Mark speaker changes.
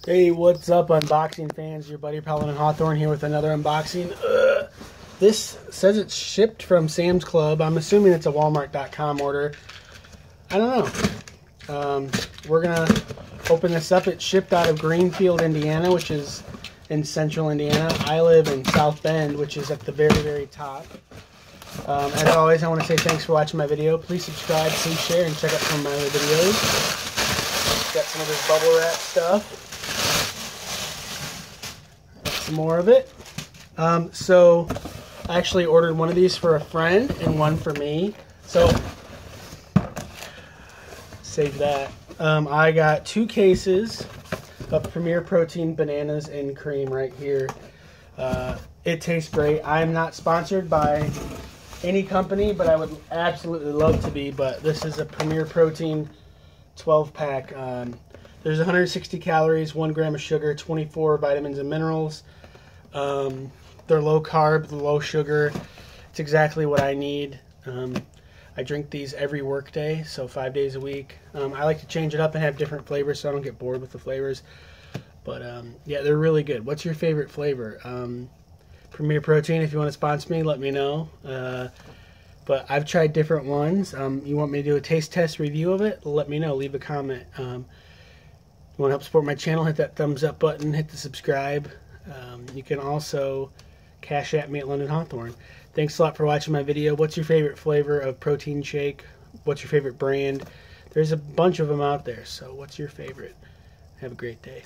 Speaker 1: Hey, what's up, unboxing fans? Your buddy Paladin Hawthorne here with another unboxing. This says it's shipped from Sam's Club. I'm assuming it's a Walmart.com order. I don't know. We're going to open this up. It's shipped out of Greenfield, Indiana, which is in central Indiana. I live in South Bend, which is at the very, very top. As always, I want to say thanks for watching my video. Please subscribe, please share, and check out some of my other videos. Got some of this bubble wrap stuff. Some more of it. So I actually ordered one of these for a friend and one for me. So save that. I got 2 cases of Premier Protein bananas and cream right here. It tastes great. I'm not sponsored by any company, but I would absolutely love to be. But this is a Premier Protein 12-pack. There's 160 calories, 1 gram of sugar, 24 vitamins and minerals. They're low carb, low sugar. It's exactly what I need. I drink these every work day, so 5 days a week. I like to change it up and have different flavors so I don't get bored with the flavors. But yeah, they're really good. What's your favorite flavor? Premier Protein, if you want to sponsor me, let me know. But I've tried different ones. You want me to do a taste test review of it? Let me know. Leave a comment. You want to help support my channel? Hit that thumbs up button. Hit the subscribe. You can also cash at me at London Hawthorne. Thanks a lot for watching my video. What's your favorite flavor of protein shake? What's your favorite brand? There's a bunch of them out there, so what's your favorite? Have a great day.